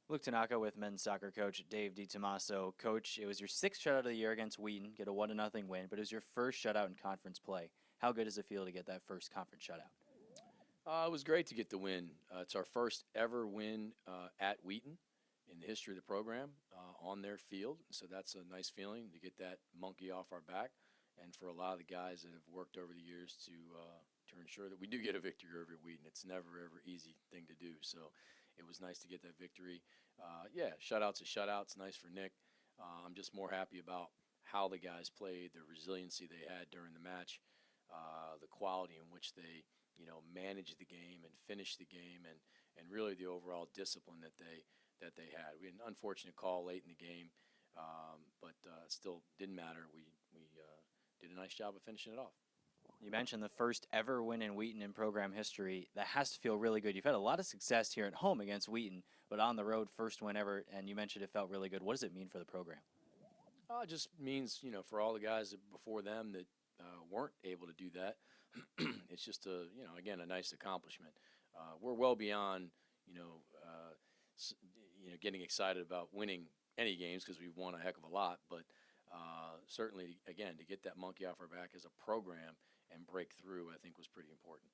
Luke Tanaka with men's soccer coach Dave Di Tomasso. Coach, it was your sixth shutout of the year against Wheaton, get a 1-0 win, but it was your first shutout in conference play. How good does it feel to get that first conference shutout? It was great to get the win. It's our first ever win at Wheaton in the history of the program on their field. So that's a nice feeling to get that monkey off our back. And for a lot of the guys that have worked over the years to ensure that we do get a victory over Wheaton. It's never, ever easy thing to do. So it was nice to get that victory. Yeah, shutout's a shutout. It's nice for Nick. I'm just more happy about how the guys played, the resiliency they had during the match, the quality in which they managed the game and finished the game, and really the overall discipline that they had. We had an unfortunate call late in the game, but it still didn't matter. We did a nice job of finishing it off. You mentioned the first ever win in Wheaton in program history. That has to feel really good. You've had a lot of success here at home against Wheaton, but on the road, first win ever, and you mentioned it felt really good. What does it mean for the program? It just means, for all the guys before them that weren't able to do that, it's just again, a nice accomplishment. We're well beyond, getting excited about winning any games because we've won a heck of a lot, but certainly, again, to get that monkey off our back as a program and break through, I think was pretty important.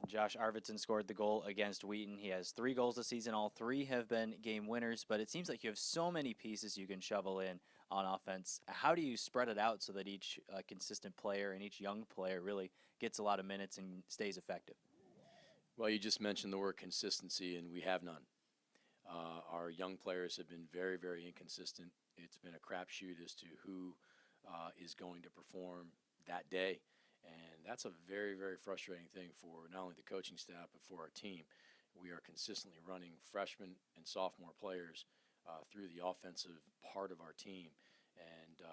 Josh Arvidssons scored the goal against Wheaton. He has 3 goals this season. All 3 have been game winners, but it seems like you have so many pieces you can shovel in on offense. How do you spread it out so that each consistent player and each young player really gets a lot of minutes and stays effective? Well, you just mentioned the word consistency, and we have none. Our young players have been very, very inconsistent. It's been a crapshoot as to who is going to perform that day. And that's a very, very frustrating thing for not only the coaching staff, but for our team. We are consistently running freshmen and sophomore players through the offensive part of our team. And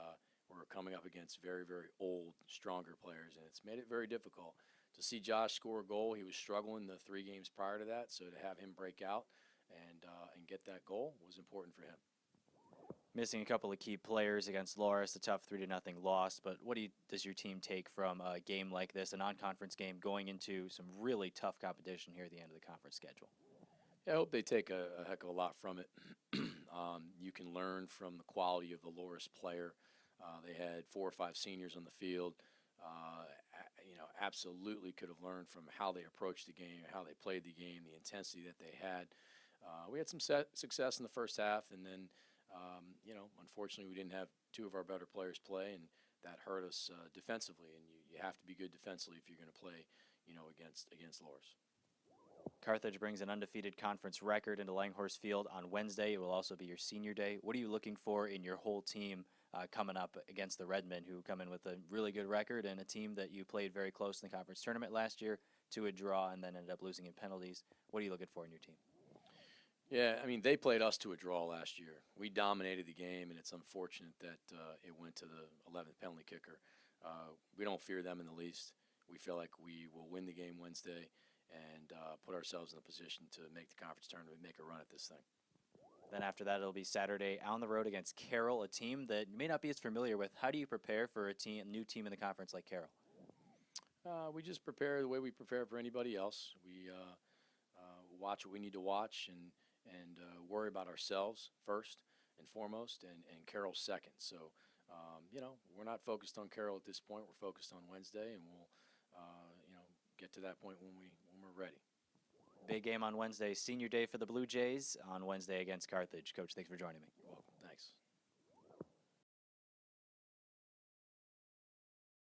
we're coming up against very, very old, stronger players. And it's made it very difficult. To see Josh score a goal, he was struggling the 3 games prior to that. So to have him break out and get that goal was important for him. Missing a couple of key players against Loras, a tough 3-0 loss. But what does your team take from a game like this, a non-conference game, going into some really tough competition here at the end of the conference schedule? Yeah, I hope they take a heck of a lot from it. You can learn from the quality of the Loras player. They had 4 or 5 seniors on the field. Absolutely could have learned from how they approached the game, how they played the game, the intensity that they had. We had some success in the first half, and then unfortunately, we didn't have 2 of our better players play, and that hurt us defensively. And you have to be good defensively if you're going to play, against Loras. Carthage brings an undefeated conference record into Elmhurst Field on Wednesday. It will also be your senior day. What are you looking for in your whole team coming up against the Redmen, who come in with a really good record and a team that you played very close in the conference tournament last year to a draw and then ended up losing in penalties? What are you looking for in your team? Yeah, they played us to a draw last year. We dominated the game, and it's unfortunate that it went to the 11th penalty kicker. We don't fear them in the least. We feel like we will win the game Wednesday and put ourselves in a position to make the conference tournament and make a run at this thing. Then after that, it'll be Saturday on the road against Carroll, a team that you may not be as familiar with. How do you prepare for a new team in the conference like Carroll? We just prepare the way we prepare for anybody else. We watch what we need to watch and worry about ourselves first and foremost, and Carroll second. So, we're not focused on Carroll at this point. We're focused on Wednesday, and we'll, get to that point when we're ready. Big game on Wednesday, senior day for the Blue Jays on Wednesday against Carthage. Coach, thanks for joining me. You're welcome. Thanks.